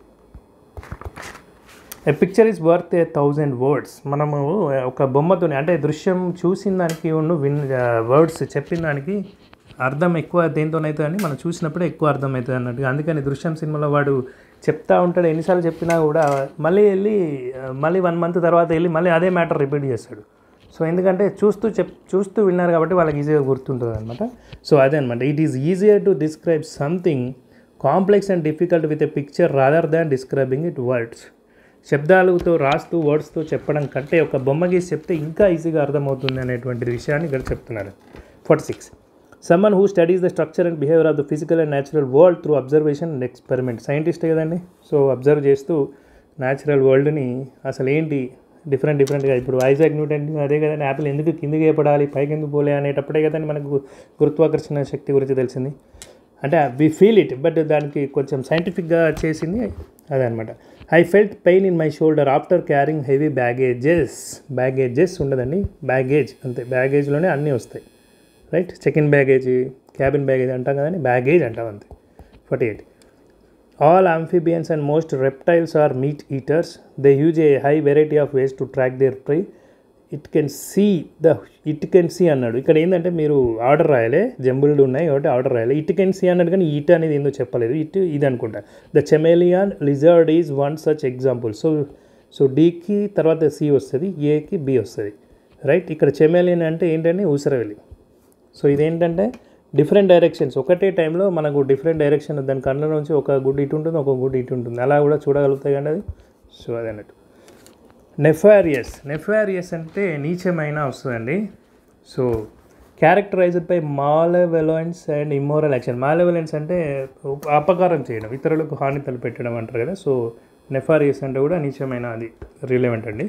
A picture is worth 1000 words. మనము ఒక బొమ్మతోని అంటే దృశ్యం చూసిన దానికి వర్డ్స్ చెప్పిన దానికి అర్థం ఎక్కువ దేంతోనైతే అని మనం చూసినప్పుడే ఎక్కువ అర్థమవుతుంది అన్నట్టుగా. అందుకని దృశ్యం సినిమాలో వాడు చెప్తా ఉంటాడు, ఎన్నిసార్లు చెప్పినా కూడా మళ్ళీ వెళ్ళి మళ్ళీ 1 month తర్వాత వెళ్ళి మళ్ళీ అదే మ్యాటర్ రిపీట్ చేస్తాడు. సో ఎందుకంటే చూస్తూ విన్నారు కాబట్టి వాళ్ళకి ఈజీగా గుర్తుంటుంది అనమాట. సో అదే అనమాట, it is easier to describe something complex and difficult with a picture rather than describing it words. శబ్దాలతో రాస్తూ వర్డ్స్తో చెప్పడం కంటే ఒక బొమ్మ గీసి చెప్తే ఇంకా ఈజీగా అర్థమవుతుంది అనేటువంటి విషయాన్ని ఇక్కడ చెప్తున్నారు. 46. Someone who studies the structure and behavior of the physical and natural world through observation and experiment. సైంటిస్టే కదండి. సో అబ్జర్వ్ చేస్తూ న్యాచురల్ వరల్డ్ని అసలు ఏంటి డిఫరెంట్గా, ఇప్పుడు ఐజాక్ న్యూటన్ అదే కదండి, యాపిల్ ఎందుకు కిందికి పడాలి పైకి ఎందుకు పోలే అనేటప్పుడే కదండి మనకు గురుత్వాకర్షణ శక్తి గురించి తెలిసింది. అంటే వి ఫీల్ ఇట్, బట్ దానికి కొంచెం సైంటిఫిక్గా చేసింది అదే అనమాట. I felt pain in my shoulder after carrying heavy baggages ఉండదండి, బ్యాగేజ్ అంతే, బ్యాగేజ్లోనే అన్నీ వస్తాయి, right. Check in baggage, cabin baggage అంటాం కదండి, బ్యాగేజ్ అంటాం అంతే. 48. All amphibians and most reptiles are meat eaters. They use a high variety of ways to track their prey. It can see అన్నాడు. ఇక్కడ ఏంటంటే మీరు ఆర్డర్ రాయాలి, జంబుల్డ్ ఉన్నాయి కాబట్టి ఆర్డర్ రాయాలి. ఇట్ కెన్ సీ అన్నాడు కానీ ఇట్ అనేది ఏందో చెప్పలేదు, ఇది అనుకుంటా. The chameleon lizard is one such example. So డీకి తర్వాత సి వస్తుంది, ఏకి బి వస్తుంది, రైట్. ఇక్కడ చెమేలియన్ అంటే ఏంటంటే ఊసరవెల్లి. సో ఇదేంటంటే డిఫరెంట్ డైరెక్షన్స్ ఒకటే టైంలో మనకు డిఫరెంట్ డైరెక్షన్, దాని కళ్ళ నుంచి ఒక గుడ్డు ఇటు ఉంటుంది, ఒక గుడ్డు ఇటు ఉంటుంది, అలా కూడా చూడగలుగుతాయి కానీ అది. సో అది అన్నట్టు. నెఫారియస్ అంటే నీచమైన వస్తుందండి. So characterized by malevolence and immoral action. Malevolence అంటే అపకారం చేయడం, ఇతరులకు హాని తలపెట్టడం అంటారు కదా. సో నెఫారియస్ అంటే కూడా నీచమైన, అది రిలవెంట్ అండి.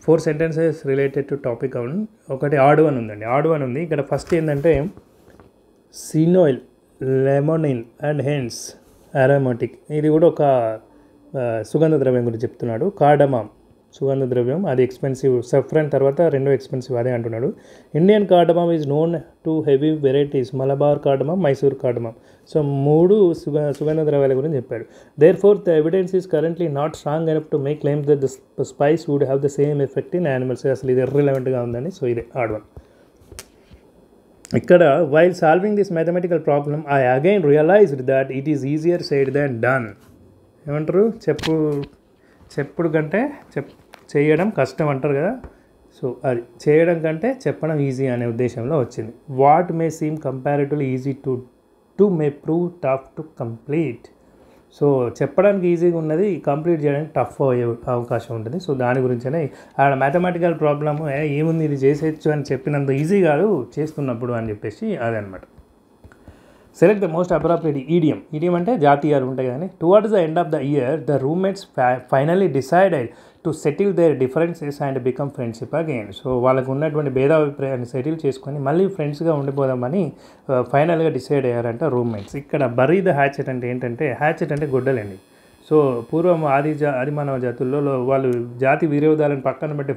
4 sentences రిలేటెడ్ టు టాపిక్ అవును. ఒకటి ఆడ్ వన్ ఉందండి, ఆడ్ వన్ ఉంది ఇక్కడ. ఫస్ట్ ఏంటంటే సినోయిల్, లెమోనిల్ అండ్ హెన్స్ అరోమాటిక్, ఇది కూడా ఒక సుగంధ ద్రవ్యం గురించి చెప్తున్నాడు. కార్డమమ్ సుగంధ ద్రవ్యం, అది ఎక్స్పెన్సివ్. సఫ్రన్ తర్వాత రెండో ఎక్స్పెన్సివ్ అదే అంటున్నాడు. Indian cardamom is known to heavy varieties, Malabar cardamom, Mysore cardamom. So 3 సుగంధ ద్రవ్యాల గురించి చెప్పాడు. There for the evidence is currently not strong enough to make claims that the spice would have the same effect in animals. అసలు ఇది ఇర్రిలవెంట్గా ఉందని. So ఇదే odd one. ఇక్కడ while solving this mathematical problem I again realised that it is easier said than done. ఏమంటారు, చెప్పుడు కంటే చేయడం కష్టం అంటారు కదా. సో అది చేయడం కంటే చెప్పడం ఈజీ అనే ఉద్దేశంలో వచ్చింది. What may seam comparatively easy to May prove tough to complete. So చెప్పడానికి ఈజీగా ఉన్నది కంప్లీట్ చేయడానికి టఫ్ అయ్యే అవకాశం ఉంటుంది. సో దాని గురించనే ఆడ మ్యాథమెటికల్ ప్రాబ్లమ్ ఏముంది ఇది చేసేయచ్చు అని చెప్పినంత ఈజీ కాదు చేస్తున్నప్పుడు అని చెప్పేసి అదనమాట. Select the most appropriate idiom అంటే జాతీయాలు ఉంటాయి కానీ. Towards the end of the year the roommates finally decided to settle their differences and become friendship again. So వాళ్ళకు ఉన్నటువంటి భేదాభిప్రాయాన్ని సెటిల్ చేసుకొని మళ్ళీ ఫ్రెండ్స్గా ఉండిపోదామని ఫైనల్గా డిసైడ్ అయ్యారంట రూమ్మేట్స్. ఇక్కడ బరీ ద హ్యాచెట్ అంటే ఏంటంటే, హ్యాచెట్ అంటే గొడ్డలండి. సో పూర్వం ఆది మానవ జాతుల్లో వాళ్ళు జాతి విరోధాలను పక్కన పెట్టి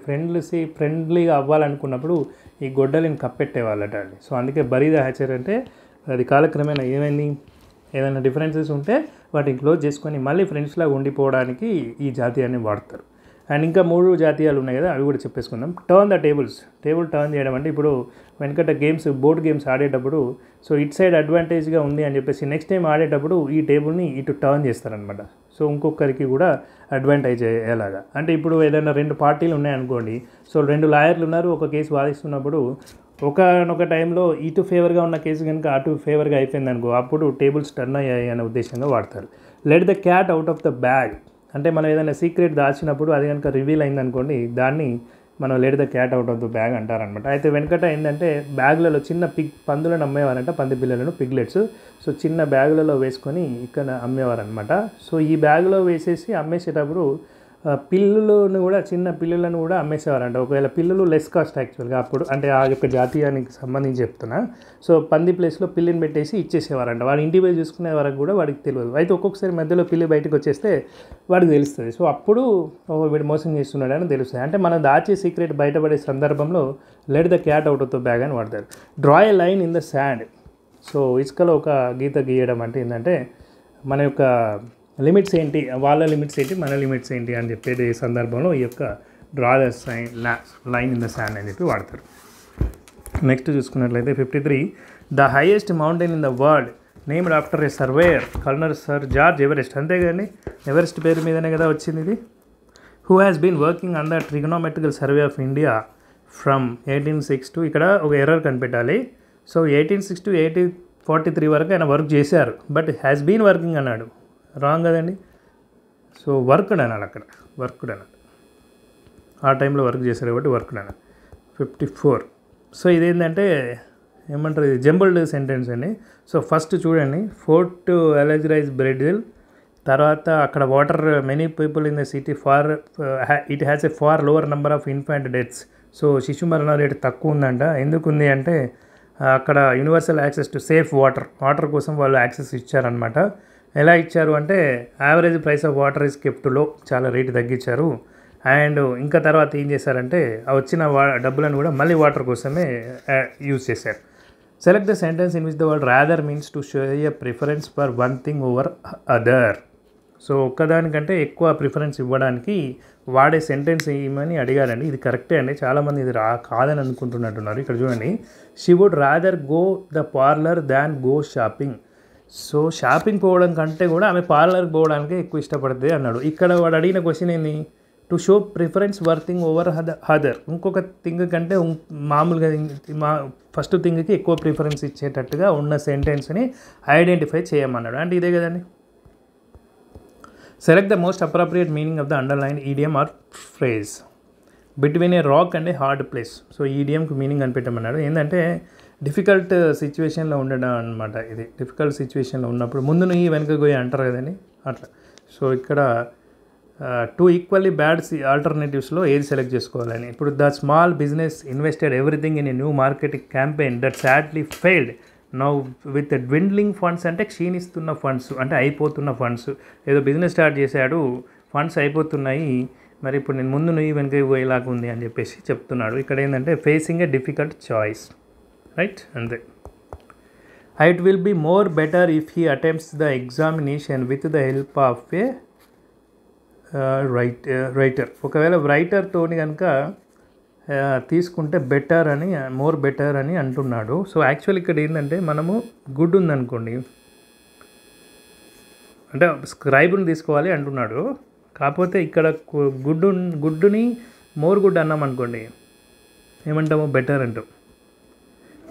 ఫ్రెండ్లీగా అవ్వాలనుకున్నప్పుడు ఈ గొడ్డలిని కప్పెట్టేవాళ్ళట అండి. సో అందుకే బరీ ద హ్యాచెట్ అంటే అది కాలక్రమేణా ఏమైంది, ఏదైనా డిఫరెన్సెస్ ఉంటే వాటిని క్లోజ్ చేసుకొని మళ్ళీ ఫ్రెండ్స్లాగా ఉండిపోవడానికి ఈ జాతీయాన్ని వాడతారు. అండ్ ఇంకా 3 జాతీయాలు ఉన్నాయి కదా, అవి కూడా చెప్పేసుకుందాం. టర్న్ ద టేబుల్ టర్న్ చేయడం అంటే ఇప్పుడు వెనకట బోర్డ్ గేమ్స్ ఆడేటప్పుడు సో ఇట్ సైడ్ అడ్వాంటేజ్గా ఉంది అని చెప్పేసి నెక్స్ట్ టైం ఆడేటప్పుడు ఈ టేబుల్ని ఇటు టర్న్ చేస్తారనమాట. సో ఇంకొకరికి కూడా అడ్వాంటేజ్ అయ్యేలాగా. అంటే ఇప్పుడు ఏదైనా 2 పార్టీలు ఉన్నాయనుకోండి, సో 2 లాయర్లు ఉన్నారు, ఒక కేసు వాదిస్తున్నప్పుడు ఒకనొక టైంలో ఇటు ఫేవర్గా ఉన్న కేసు కనుక అటు ఫేవర్గా అయిపోయింది అనుకో, అప్పుడు టేబుల్స్ టర్న్ అయ్యాయి అనే ఉద్దేశంగా వాడతారు. Let the cat out of the bag అంటే మనం ఏదైనా సీక్రెట్ దాచినప్పుడు అది కనుక రివీల్ అయిందనుకోండి, దాన్ని మనం let the cat out of the bag అంటారనమాట. అయితే వెనకట ఏంటంటే బ్యాగులలో చిన్న పందులను అమ్మేవారంట, పంది పిల్లలను, పిగ్లెట్స్. సో చిన్న బ్యాగులలో వేసుకొని ఇక్కడ అమ్మేవారనమాట. సో ఈ బ్యాగులో వేసేసి అమ్మేసేటప్పుడు పిల్లులను కూడా, చిన్న పిల్లులను కూడా అమ్మేసేవారంట. ఒకవేళ పిల్లులు లెస్ కాస్ట్ యాక్చువల్గా అప్పుడు, అంటే ఆ యొక్క జాతీయానికి సంబంధించి చెప్తున్నా. సో పంది ప్లేస్లో పిల్లిని పెట్టేసి ఇచ్చేసేవారంట. వాడు ఇంటికి పోయి చూసుకునే వరకు కూడా వాడికి తెలియదు. అయితే ఒక్కొక్కసారి మధ్యలో పిల్లి బయటకు వచ్చేస్తే వాడికి తెలుస్తుంది. సో అప్పుడు వీడు మోసం చేస్తున్నాడు అని తెలుస్తుంది. అంటే మనం దాచే సీక్రెట్ బయటపడే సందర్భంలో let the cat out of the bag అని వాడతారు. Draw a line in the sand. So ఇసుకలో ఒక గీత గీయడం అంటే ఏంటంటే మన యొక్క లిమిట్స్ ఏంటి, వాళ్ళ లిమిట్స్ ఏంటి, మన లిమిట్స్ ఏంటి అని చెప్పేది సందర్భంలో ఈ యొక్క draw the line in the sand అని చెప్పి వాడతారు. నెక్స్ట్ చూసుకున్నట్లయితే 53 the highest mountain in the world named after a surveyor colonel sir George Everest. అంతేగాని ఎవరెస్ట్ పేరు మీదనే కదా వచ్చింది ఇది. Who has been working on the trigonometrical survey of India from 1862. ఇక్కడ ఒక ఎర్రర్ కనిపెట్టాలి. సో 1860 to 1843 వరకు ఆయన వర్క్ చేశారు, బట్ హ్యాస్ బీన్ వర్కింగ్ అన్నాడు. రాంగ్ కదండి. సో వర్క్డ్ అనాలి, అక్కడ వర్క్డ్ అనాలి. ఆ టైంలో వర్క్ చేశారు కాబట్టి వర్క్డ్ అనాలి. 54. సో ఇదేంటంటే ఏమంటారు, ఇది జంబుల్డ్ సెంటెన్స్ అండి. సో ఫస్ట్ చూడండి, ఫోర్ట్ అలెగ్రైజ్ బ్రెడిల్, తర్వాత అక్కడ water many people in the city far it has a far lower number of infant deaths. So శిశు మరణ రేటు తక్కువ ఉందంట. ఎందుకు ఉంది అంటే అక్కడ universal access to safe water కోసం వాళ్ళు యాక్సెస్ ఇచ్చారనమాట. ఎలా ఇచ్చారు అంటే average price of water is kept low, చాలా రేటు తగ్గించారు. అండ్ ఇంకా తర్వాత ఏం చేశారంటే ఆ వచ్చిన డబ్బులను కూడా మళ్ళీ వాటర్ కోసమే యూజ్ చేశారు. Select the sentence in which the word rather means to show a preference for one thing over other. So ఒక్కదానికంటే ఎక్కువ ప్రిఫరెన్స్ ఇవ్వడానికి వాడే సెంటెన్స్ ఏమని అడిగారండి. ఇది కరెక్టే అండి. చాలామంది ఇది కాదని అనుకుంటున్నట్టున్నారు. ఇక్కడ చూడండి, she would rather go the parlour than go shopping. So shopping పోవడం కంటే కూడా ఆమె పార్లర్కి పోవడానికి ఎక్కువ ఇష్టపడుతుంది అన్నాడు. ఇక్కడ వాడు అడిగిన క్వశ్చన్ ఏంది, to show preference worthing over other. ఇంకొక థింగ్ కంటే మామూలుగా ఫస్ట్ థింగ్కి ఎక్కువ ప్రిఫరెన్స్ ఇచ్చేటట్టుగా ఉన్న సెంటెన్స్ని ఐడెంటిఫై చేయమన్నాడు. అంటే ఇదే కదండి. Select the most appropriate meaning of the underline idiom or phrase between a rock and a hard place. So ఈడియంకి మీనింగ్ కనిపెట్టమన్నాడు. ఏంటంటే డిఫికల్ట్ సిచ్యువేషన్లో ఉండడం అనమాట. ఇది డిఫికల్ట్ సిచ్యువేషన్లో ఉన్నప్పుడు ముందు నువ్వు వెనక పోయి అంటారు కదండి, అట్లా. సో ఇక్కడ టూ ఈక్వల్లీ బ్యాడ్ ఆల్టర్నేటివ్స్లో ఏది సెలెక్ట్ చేసుకోవాలని. ఇప్పుడు the small business invested everything in a new marketing campaign that sadly failed now with dwindling funds. అంటే క్షీణిస్తున్న ఫండ్స్, అంటే అయిపోతున్న ఫండ్స్. ఏదో బిజినెస్ స్టార్ట్ చేశాడు, ఫండ్స్ అయిపోతున్నాయి, మరి ఇప్పుడు నేను ముందు నువ్వు వెనక పోయేలాగా ఉంది అని చెప్పేసి చెప్తున్నాడు. ఇక్కడ ఏంటంటే facing a difficult choice, right, అంతే. It will be more better if he attempts the examination with the help of a writer. ఒకవేళ రైటర్తోని కనుక తీసుకుంటే బెటర్ అని, మోర్ బెటర్ అని అంటున్నాడు. సో యాక్చువల్ ఇక్కడ ఏంటంటే మనము గుడ్ ఉందనుకోండి, అంటే స్క్రైబ్ని తీసుకోవాలి అంటున్నాడు. కాకపోతే ఇక్కడ గుడ్డుని మోర్ గుడ్ అన్నాం అనుకోండి, ఏమంటాము, బెటర్ అంటాం.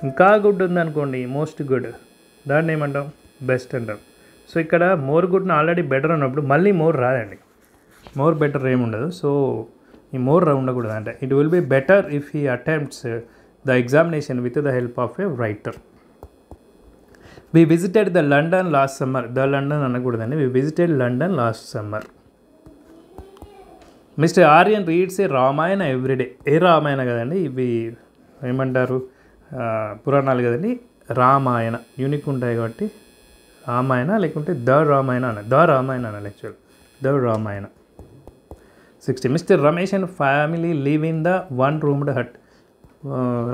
ఇంకా గుడ్ ఉందనుకోండి, మోస్ట్ గుడ్, దాన్ని ఏమంటాం, బెస్ట్ అంటాం. సో ఇక్కడ మోర్ గుడ్ని ఆల్రెడీ బెటర్ అన్నప్పుడు మళ్ళీ మోర్ రాదండి, మోర్ బెటర్ ఏముండదు. సో ఈ మోర్ ఉండకూడదు. అంటే it will be better if he attempts the examination with the help of a writer. We visited the London last summer. The London అనకూడదండి, we visited London last summer. Mister Aryan reads a Ramayana everyday. A Ramayana కదండి, ఇవి ఏమంటారు, పురాణాలు కదండి. Ramayana unique ఉంటాయి కాబట్టి రామాయణ, లేకుంటే the Ramayana అన్న, ద రామాయణ అనాలి actual, the Ramayana. 60. Mister Ramesh and family live in the one roomed hut.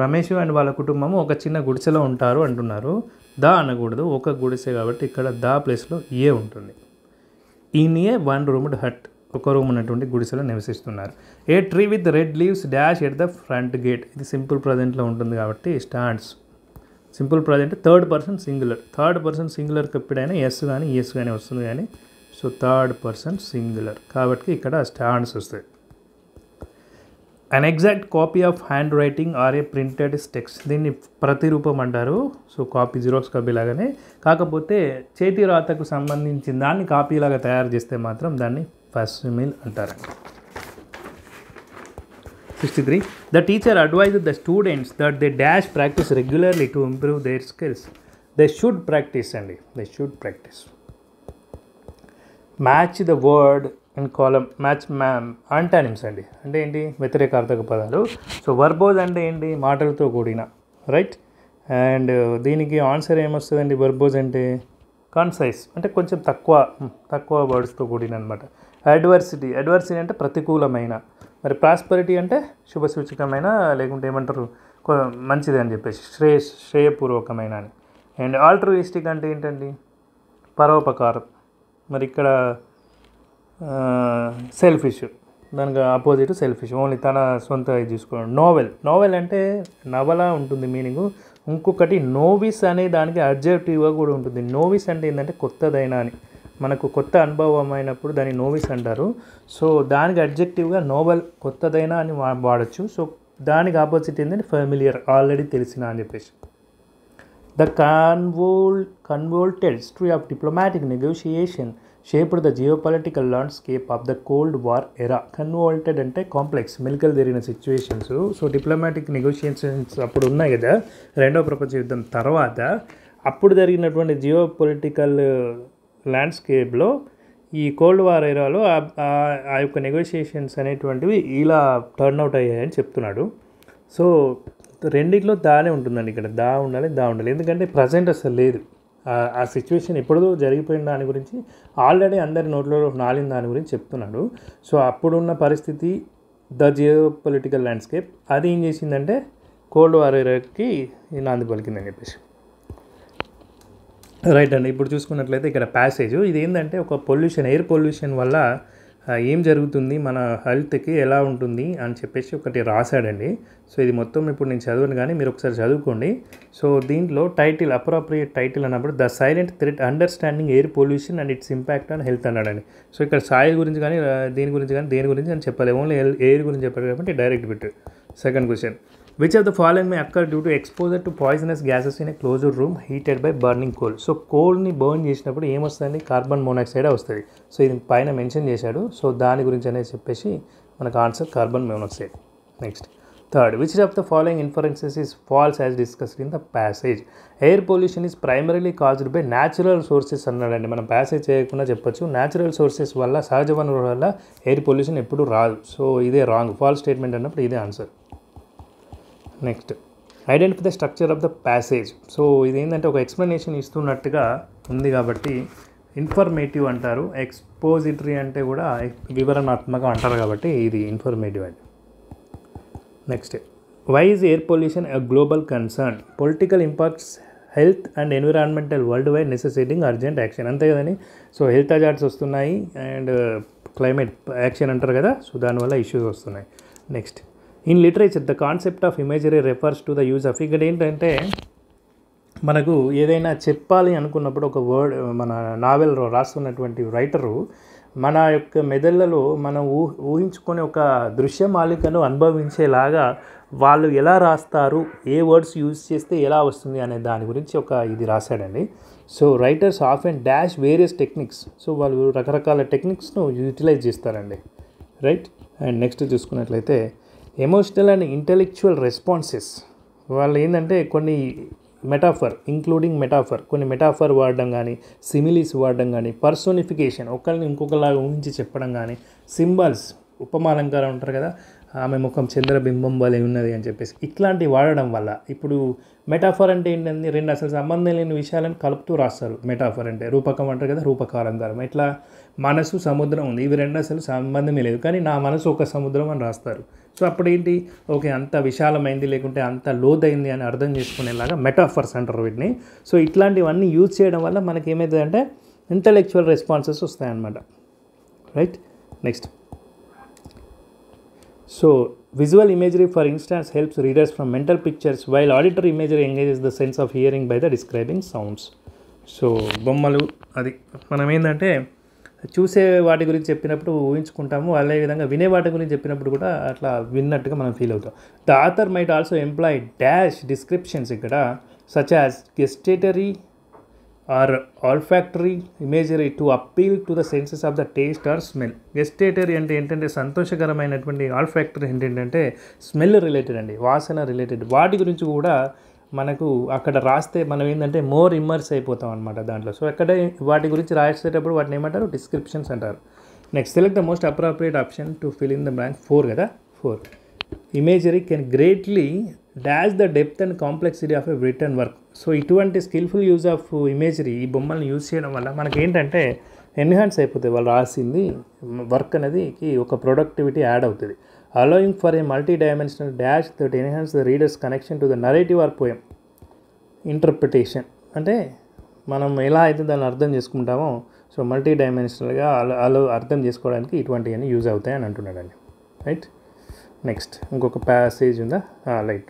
Ramesh and వాళ్ళ కుటుంబము ఒక చిన్న గుడిసెలో ఉంటారు అంటున్నారు. ద అనకూడదు, ఒక గుడిసె కాబట్టి ఇక్కడ ద ప్లేస్లో ఏ ఉంటుంది. In a one roomed hut, ఒక రూమ్ ఉన్నటువంటి గుడిసెలో నివసిస్తున్నారు. A tree with red leaves dash at the front gate. ఇది సింపుల్ ప్రజెంట్లో ఉంటుంది కాబట్టి stands. Simple present third person singular. Third person సింగులర్కి ఎప్పుడైనా ఎస్ కానీ ఎస్ కానీ వస్తుంది కానీ. సో థర్డ్ పర్సన్ సింగులర్ కాబట్టి ఇక్కడ స్టాండ్స్ వస్తాయి. An exact copy of handwriting or a printed text. దీన్ని ప్రతిరూపం అంటారు. సో కాపీ, జిరాక్స్ కాపీ లాగానే, కాకపోతే చేతి రాతకు సంబంధించిన దాన్ని కాపీలాగా తయారు చేస్తే మాత్రం దాన్ని ఫస్మిల్ అంటారు. 63. The teacher advised the students that they dash practice regularly to improve their skills. They should practice అండి, they should practice. Match the word and column. Match antonyms అండి, అంటే ఏంటి, వ్యతిరేకార్థక పదాలు. సో వర్బోజ్ అంటే ఏంటి, మాటలతో కూడిన, రైట్. అండ్ దీనికి ఆన్సర్ ఏమొస్తుందండి, వర్బోజ్ అంటే కాన్సైజ్, అంటే కొంచెం తక్కువ వర్డ్స్తో కూడిన అనమాట. అడ్వర్సిటీ అంటే ప్రతికూలమైన. మరి ప్రాస్పరిటీ అంటే శుభసూచకమైన, లేకుంటే ఏమంటారు, మంచిది అని చెప్పేసి, శ్రేయపూర్వకమైన అని. అండ్ ఆల్ట్రుయిస్టిక్ అంటే ఏంటండి, పరోపకారం. మరి ఇక్కడ సెల్ఫిష్, దానికి ఆపోజిట్ సెల్ఫిష్, ఓన్లీ తన సొంత ఇది చూసుకోవడం. నోవెల్ అంటే నవల ఉంటుంది మీనింగ్. ఇంకొకటి నోవిస్ అనే దానికి అడ్జెక్టివ్గా కూడా ఉంటుంది. నోవిస్ అంటే ఏంటంటే కొత్తదైన అని, మనకు కొత్త అనుభవం అయినప్పుడు దాన్ని నోవిస్ అంటారు. సో దానికి అడ్జెక్టివ్గా నోవెల్, కొత్తదైన అని వాడచ్చు. సో దానికి ఆపోజిట్ ఏంటంటే ఫెమిలియర్, ఆల్రెడీ తెలిసిన అని చెప్పేసి. The convoluted history of diplomatic negotiation shaped the geopolitical landscape of the Cold War era. Convoluted అంటే కాంప్లెక్స్, మెలికలు జరిగిన సిచ్యువేషన్స్. సో డిప్లొమాటిక్ నెగోషియేషన్స్ అప్పుడు ఉన్నాయి కదా, రెండవ ప్రపంచ యుద్ధం తర్వాత అప్పుడు జరిగినటువంటి జియో పొలిటికల్ ల్యాండ్స్కేప్లో ఈ కోల్డ్ వార్ ఎరాలో ఆ యొక్క నెగోషియేషన్స్ అనేటువంటివి ఇలా టర్న్అవుట్ అయ్యాయని చెప్తున్నాడు. సో రెండిట్లో దానే ఉంటుందండి, ఇక్కడ దా ఉండాలి. ఎందుకంటే ప్రజెంట్ అసలు లేదు ఆ సిచ్యువేషన్, ఎప్పుడో జరిగిపోయిన దాని గురించి ఆల్రెడీ అందరి నోట్లో నాలిన దాని గురించి చెప్తున్నాడు. సో అప్పుడున్న పరిస్థితి, ద జియో పొలిటికల్ ల్యాండ్స్కేప్, అది ఏం చేసిందంటే కోల్డ్ వార్ ఎరాకి నాంది పలికిందని చెప్పేసి. రైట్ అండి. ఇప్పుడు చూసుకున్నట్లయితే ఇక్కడ ప్యాసేజ్ ఇది ఏంటంటే ఒక పొల్యూషన్, ఎయిర్ పొల్యూషన్ వల్ల ఏం జరుగుతుంది, మన హెల్త్కి ఎలా ఉంటుంది అని చెప్పేసి ఒకటి రాశాడండి. సో ఇది మొత్తం ఇప్పుడు నేను చదవను కానీ మీరు ఒకసారి చదువుకోండి. సో దీంట్లో టైటిల్, అప్రోప్రియేట్ టైటిల్ అన్నప్పుడు the silent threat understanding air pollution and it's impact on health అన్నాడండి. సో ఇక్కడ సాయిల్ గురించి కానీ దేని గురించి అని చెప్పాలి, ఓన్లీ ఎయిర్ గురించి చెప్పాలి కాబట్టి direct bit. Second question, which of the following may occur due to exposure to poisonous gases in a closed room heated by burning coal. So కోల్ని బర్న్ చేసినప్పుడు ఏమొస్తుంది, కార్బన్ మోనాక్సైడ్ వస్తుంది. సో ఇది పైన mention చేశాడు. సో దాని గురించి అనేది చెప్పేసి మనకు answer carbon monoxide. Next third, which of the following inferences is false as discussed in the passage. Air pollution is primarily caused by natural sources అన్నాడండి. మనం ప్యాసేజ్ చేయకుండా చెప్పొచ్చు, న్యాచురల్ సోర్సెస్ వల్ల, సహజ వనరుల వల్ల ఎయిర్ పొల్యూషన్ ఎప్పుడు రాదు. సో ఇదే రాంగ్, ఫాల్స్ స్టేట్మెంట్ అన్నప్పుడు ఇదే answer. Next, identify the structure of the passage. So ఇది ఏంటంటే ఒక ఎక్స్ప్లెనేషన్ ఇస్తున్నట్టుగా ఉంది కాబట్టి ఇన్ఫర్మేటివ్ అంటారు, ఎక్స్పోజిటరీ అంటే కూడా వివరణాత్మకం అంటారు కాబట్టి ఇది ఇన్ఫర్మేటివ్ అండి. Next, why is air pollution a global concern, political impacts health and environmental world wide necessitating urgent action. అంతే కదండి. సో హెల్త్ హజార్డ్స్ వస్తున్నాయి అండ్ క్లైమేట్ యాక్షన్ అంటారు కదా, సో దానివల్ల ఇష్యూస్ వస్తున్నాయి. Next, in literature the concept of imagery refers to the use of, ఇక్కడ ఏంటంటే మనకు ఏదైనా చెప్పాలి అనుకున్నప్పుడు ఒక వర్డ్, మన నావెల్ రాస్తున్నటువంటి రైటరు మన యొక్క మెదళ్ళలో మనం ఊహించుకొని ఒక దృశ్యమాలికను అనుభవించేలాగా వాళ్ళు ఎలా రాస్తారు, ఏ వర్డ్స్ యూజ్ చేస్తే ఎలా వస్తుంది అనే దాని గురించి ఒక ఇది రాశాడండి. So writers of and dash various techniques. So వాళ్ళు రకరకాల టెక్నిక్స్ను యూటిలైజ్ చేస్తారండి. రైట్. అండ్ నెక్స్ట్ చూసుకున్నట్లయితే ఎమోషనల్ అండ్ ఇంటెలెక్చువల్ రెస్పాన్సెస్, వాళ్ళు ఏంటంటే కొన్ని మెటాఫర్, ఇంక్లూడింగ్ మెటాఫర్, కొన్ని మెటాఫర్ వాడడం కానీ, సిమిలీస్ వాడడం కానీ, పర్సోనిఫికేషన్, ఒకరిని ఇంకొకలాగా ఊహించి చెప్పడం కానీ, సింబల్స్, ఉపమాలంకారం ఉంటారు కదా, ఆమె ముఖం చంద్రబింబం వలె ఉన్నది అని చెప్పేసి ఇట్లాంటివి వాడడం వల్ల. ఇప్పుడు మెటాఫర్ అంటే ఏంటంటే రెండు అసలు సంబంధం లేని విషయాలను కలుపుతూ రాస్తారు. మెటాఫర్ అంటే రూపకం అంటారు కదా, రూపకాలంకారం. ఇట్లా మనసు సముద్రం ఉంది, ఇవి రెండు అసలు సంబంధమే లేదు కానీ నా మనసు ఒక సముద్రం అని రాస్తారు. సో అప్పుడు ఏంటి, ఓకే అంత విశాలమైంది లేకుంటే అంత లోతైంది అని అర్థం చేసుకునేలాగా మెటాఫర్స్ అంటారు వీటిని. సో ఇట్లాంటివన్నీ యూజ్ చేయడం వల్ల మనకి ఏమవుతుందంటే ఇంటలెక్చువల్ రెస్పాన్సెస్ వస్తాయన్నమాట. Right. Next, so visual imagery for instance helps readers from mental pictures while auditory imagery engages the sense of hearing by the describing sounds. So బొమ్మలు, అది మనం ఏంటంటే చూసే వాటి గురించి చెప్పినప్పుడు ఊహించుకుంటాము, అదేవిధంగా వినే వాటి గురించి చెప్పినప్పుడు కూడా అట్లా విన్నట్టుగా మనం ఫీల్ అవుతాం. The author might also employ dash descriptions ఇక్కడ such as gustatory or olfactory imagery to appeal to the senses of the taste or smell. Gustatory అంటే ఏంటంటే సంతోషకరమైనటువంటి, ఆల్ఫాక్టరీ ఏంటంటే స్మెల్ రిలేటెడ్ అండి, వాసన రిలేటెడ్. వాటి గురించి కూడా మనకు అక్కడ రాస్తే మనం ఏంటంటే మోర్ ఇమ్మర్స్ అయిపోతాం అనమాట దాంట్లో. సో అక్కడ వాటి గురించి రాసేటప్పుడు వాటిని ఏమంటారు, డిస్క్రిప్షన్స్ అంటారు. Next, select the most appropriate option to fill in the blank. 4 కదా, 4. Imagery can greatly dash the depth and complexity of a written work. So ఇటువంటి స్కిల్ఫుల్ యూజ్ ఆఫ్ ఇమేజరీ, ఈ బొమ్మల్ని యూజ్ చేయడం వల్ల మనకి ఏంటంటే ఎన్హాన్స్ అయిపోతుంది, వాళ్ళు రాసింది వర్క్ అనేది ఒక ప్రొడక్టివిటీ యాడ్ అవుతుంది. allowing for a multi-dimensional dash that enhance the reader's connection to the narrative or poem. Interpretation అంటే మనం ఎలా అయితే దాన్ని అర్థం చేసుకుంటామో, సో మల్టీ డైమెన్షనల్గా అలా అర్థం చేసుకోవడానికి ఇటువంటివన్నీ యూజ్ అవుతాయని అంటున్నాడండి. రైట్. నెక్స్ట్ ఇంకొక ప్యాసేజ్ ఉందా,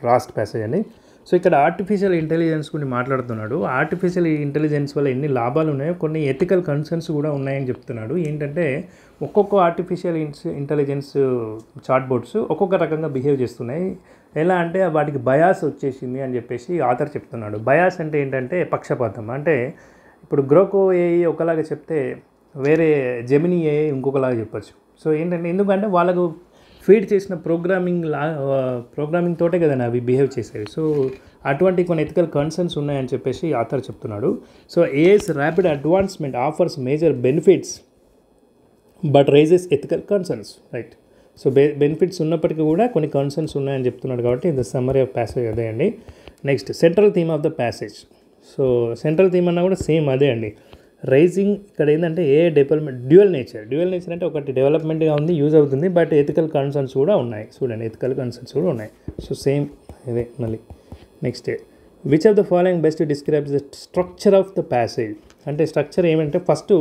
లాస్ట్ ప్యాసేజ్ అండి. సో ఇక్కడ ఆర్టిఫిషియల్ ఇంటెలిజెన్స్ గురించి మాట్లాడుతున్నాడు. ఆర్టిఫిషియల్ ఇంటెలిజెన్స్ వల్ల ఎన్ని లాభాలు ఉన్నాయో కొన్ని ఎథికల్ కన్సర్న్స్ కూడా ఉన్నాయని చెప్తున్నాడు. ఏంటంటే ఒక్కొక్క ఆర్టిఫిషియల్ ఇంటెలిజెన్స్ చాట్బోట్స్ ఒక్కొక్క రకంగా బిహేవ్ చేస్తున్నాయి. ఎలా అంటే వాటికి బయాస్ వచ్చేసింది అని చెప్పేసి ఆథర్ చెప్తున్నాడు. బయాస్ అంటే ఏంటంటే పక్షపాతం. అంటే ఇప్పుడు గ్రోకో ఏఐ ఒకలాగా చెప్తే వేరే జెమినీ ఏఐ ఇంకొకలాగా చెప్పచ్చు. సో ఏంటంటే ఎందుకంటే వాళ్ళకు ఫీడ్ చేసిన ప్రోగ్రామింగ్ తోటే కదండి అవి బిహేవ్ చేసేవి. సో అటువంటి కొన్ని ఎథికల్ కన్సర్న్స్ ఉన్నాయని చెప్పేసి ఆథర్ చెప్తున్నాడు. So AI's rapid advancement offers major benefits but raises ethical concerns, right. So benefits ఉన్నప్పటికీ కూడా కొన్ని కన్సర్న్స్ ఉన్నాయని చెప్తున్నాడు. కాబట్టి ఇది సమ్మరీ ఆఫ్ ప్యాసేజ్ అదే అండి. Next central theme of the passage. So central theme అన్నా కూడా సేమ్ అదే అండి. రైజింగ్ ఇక్కడ ఏంటంటే ఏ డెవలప్మెంట్ డ్యూయల్ నేచర్ అంటే ఒకటి డెవలప్మెంట్గా ఉంది, యూజ్ అవుతుంది, బట్ ఎథికల్ కన్సర్న్స్ కూడా ఉన్నాయి. చూడండి ఎథికల్ కన్సర్న్స్ కూడా ఉన్నాయి. సో సేమ్ ఇదే మళ్ళీ. Next which of the following best describes the structure of the passage. అంటే స్ట్రక్చర్ ఏమంటే ఫస్ట్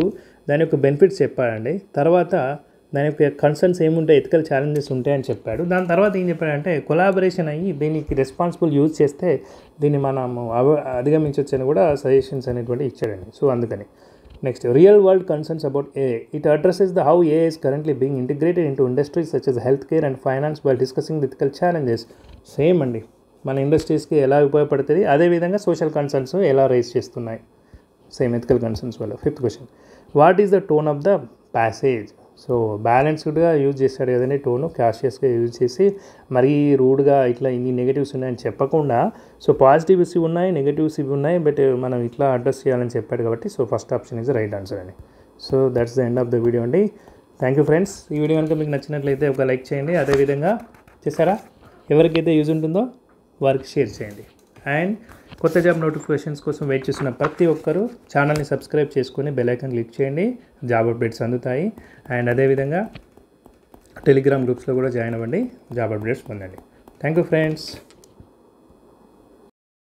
దాని యొక్క బెనిఫిట్స్ చెప్పాడండి, తర్వాత దాని యొక్క కన్సర్న్స్ ఏముంటాయి, ఎథికల్ ఛాలెంజెస్ ఉంటాయని చెప్పాడు. దాని తర్వాత ఏం చెప్పాడంటే కొలాబరేషన్ అయ్యి దీనికి రెస్పాన్సిబుల్ యూజ్ చేస్తే దీన్ని మనము అధిగమించవచ్చు అని కూడా సజెషన్స్ అనేటువంటి ఇచ్చాడండి. సో అందుకని next real world concerns about AI. It addresses the how AI is currently being integrated into industries such as health care and finance while discussing the ethical challenges. Same అండి, మన ఇండస్ట్రీస్కి ఎలా ఉపయోగపడుతుంది, అదేవిధంగా social concerns ఎలా rise చేస్తున్నాయి, same ethical concerns వల్ల. Fifth question, what is the tone of the passage. So బ్యాలెన్స్డ్గా use చేస్తాడు కదండి టోను, క్యాషియస్గా యూజ్ చేసి మరీ రూడ్గా ఇట్లా ఇన్ని నెగటివ్స్ ఉన్నాయని చెప్పకుండా, సో పాజిటివ్స్ ఉన్నాయి, నెగటివ్స్ ఇవి ఉన్నాయి, బట్ మనం ఇట్లా అడ్రస్ చేయాలని చెప్పాడు కాబట్టి so first option is right answer అండి. So that's the end of the video అండి. Thank you friends. ఈ వీడియో కనుక మీకు నచ్చినట్లయితే ఒక లైక్ చేయండి, అదేవిధంగా చేశారా ఎవరికైతే యూజ్ ఉంటుందో వారికి షేర్ చేయండి. అండ్ కొత్త జాబ్ నోటిఫికేషన్స్ కోసం వెయిట్ చేస్తున్న ప్రతి ఒక్కరూ ఛానల్ని సబ్స్క్రైబ్ చేసుకొని బెల్ ఐకాన్ క్లిక్ చేయండి, జాబ్ అప్డేట్స్ అందుతాయి. అండ్ అదేవిధంగా టెలిగ్రామ్ గ్రూప్స్లో కూడా జాయిన్ అవ్వండి, జాబ్ అప్డేట్స్ పొందండి. Thank you friends.